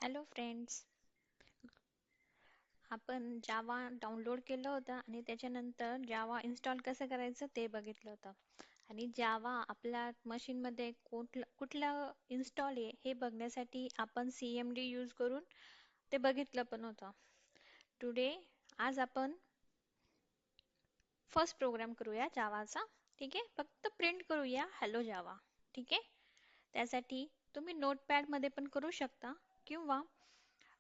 Hello friends. आपण Java download केलं होतं आणि त्याच्यानंतर जावा इन्स्टॉल कसं करायचं ते बघितलं होतं. आणि जावा आपल्या मशीनमध्ये कुठलं इन्स्टॉल आहे हे बघण्यासाठी आपण CMD यूज करून ते बघितलं पण होतं. टुडे आज आपण फर्स्ट प्रोग्राम करूया जावाचा. ठीक आहे, फक्त प्रिंट करूया हॅलो जावा. ठीक आहे, त्यासाठी तुम्ही नोटपॅडमध्ये पण करू शकता किंवा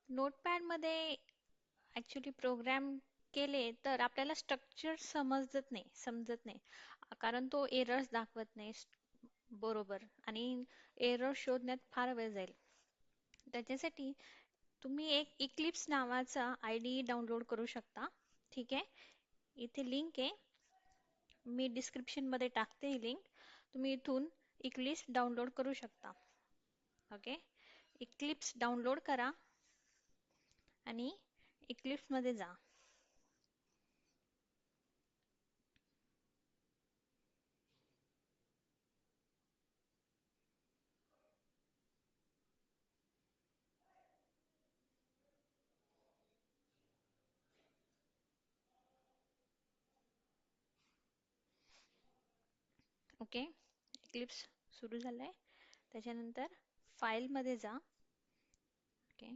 नोटपॅडमध्ये ॲक्च्युली प्रोग्राम केले तर आपल्याला स्ट्रक्चर समजत नाही कारण तो एरर्स दाखवत नाही बरोबर आणि एरर शोधण्यात फार वेळ जाईल. त्याच्यासाठी तुम्ही एक इक्लिप्स नावाचा IDE डाउनलोड करू शकता. ठीक आहे, इथे लिंक आहे, मी डिस्क्रिप्शनमध्ये टाकते ही लिंक. तुम्ही इथून इक्लिप्स डाउनलोड करू शकता. ओके, इक्लिप्स डाउनलोड करा आणि इक्लिप्समध्ये जा. ओके, इक्लिप्स सुरू झालं आहे. त्याच्यानंतर फाईलमध्ये जा. ओके,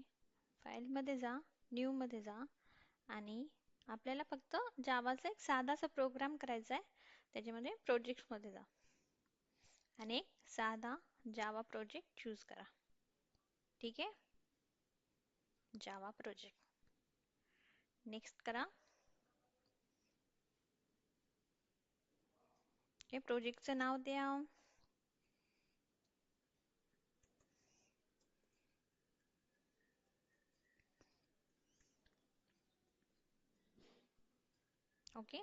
फाईलमध्ये जा, न्यूमध्ये जा आणि आपल्याला फक्त जावाचा एक साधासा प्रोग्राम करायचा आहे. त्याच्यामध्ये प्रोजेक्ट्समध्ये जा आणि एक साधा जावा प्रोजेक्ट चूज करा. ठीक आहे, जावा प्रोजेक्ट नेक्स्ट करा. हे प्रोजेक्टचं नाव द्या. ओके,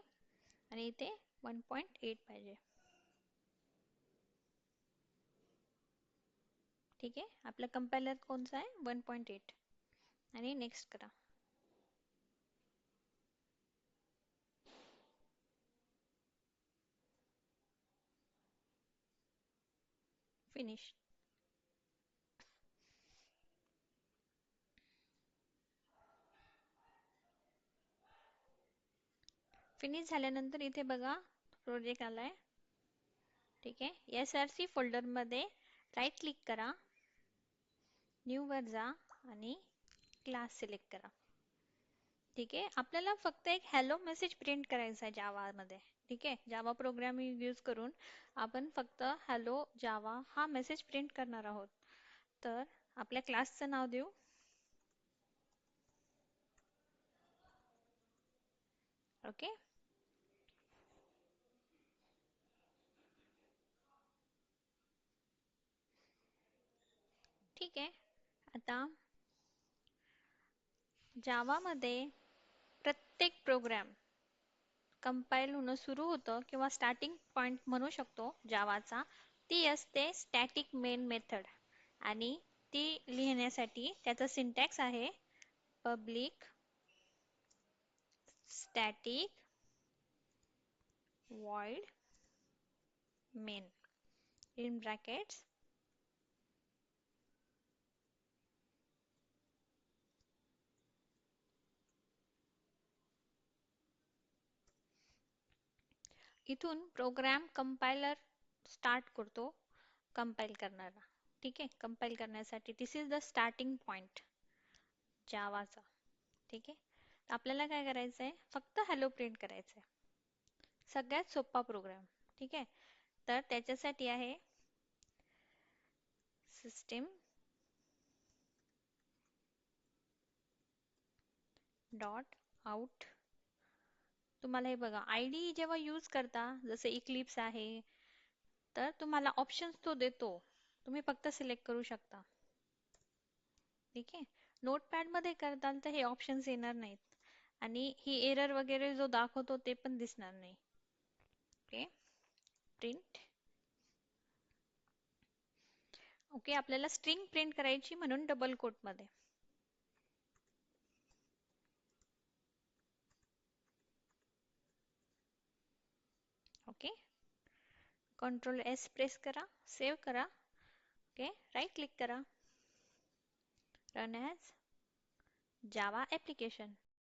आणि इथे 1.8 पाहिजे. ठीक आहे, आपला कंपायलर कोणचा आहे 1.8 आणि नेक्स्ट करा. फिनिश. फिनिश झाल्यानंतर इथे बघा प्रोजेक्ट आलाय. ठीक आहे, SRC फोल्डरमध्ये राईट क्लिक करा, न्यू वर जा आणि क्लास सिलेक्ट करा. ठीक आहे, आपल्याला फक्त एक हॅलो मेसेज प्रिंट करायचा आहे जावामध्ये. ठीक आहे, जावा प्रोग्रामिंग यूज करून आपण फक्त हॅलो जावा हा मेसेज प्रिंट करणार आहोत. तर आपल्या क्लासचं नाव देऊ. ओके, ठीक आहे. आता जावामध्ये प्रत्येक प्रोग्राम कंपाईल होणं सुरू होतं किंवा स्टार्टिंग पॉइंट म्हणू शकतो जावाचा, ती असते स्टॅटिक मेन मेथड. आणि ती लिहिण्यासाठी त्याचा सिंटॅक्स आहे public static void main in brackets इथून प्रोग्राम कंपायलर स्टार्ट करतो कंपाईल करणारा. ठीक आहे, कंपाईल करण्यासाठी दिस इज द स्टार्टिंग पॉइंट जावाचा. ठीक आहे, आपल्याला काय करायचं आहे, फक्त हॅलो प्रिंट करायचं आहे. सगळ्यात सोपा प्रोग्राम. ठीक आहे, तर त्याच्यासाठी आहे सिस्टीम डॉट आउट. तुम्हाला हे बघा IDE जेव्हा यूज करता जसे इक्लिप्स आहे तर तुम्हाला ऑप्शन्स तो देतो, तुम्ही फक्त सिलेक्ट करू शकता. ठीक आहे, नोटपॅड मध्ये करताल तर हे ऑप्शन्स येणार नाहीत आणि ही एरर वगैरे जो दाखवतो ते पण दिसणार नाही. Okay, print. ओके, आपल्याला स्ट्रिंग प्रिंट करायची म्हणून डबल कोट मध्ये. ओके, Ctrl+S प्रेस करा, सेव्ह करा. ओके, राईट क्लिक करा, run as Java application.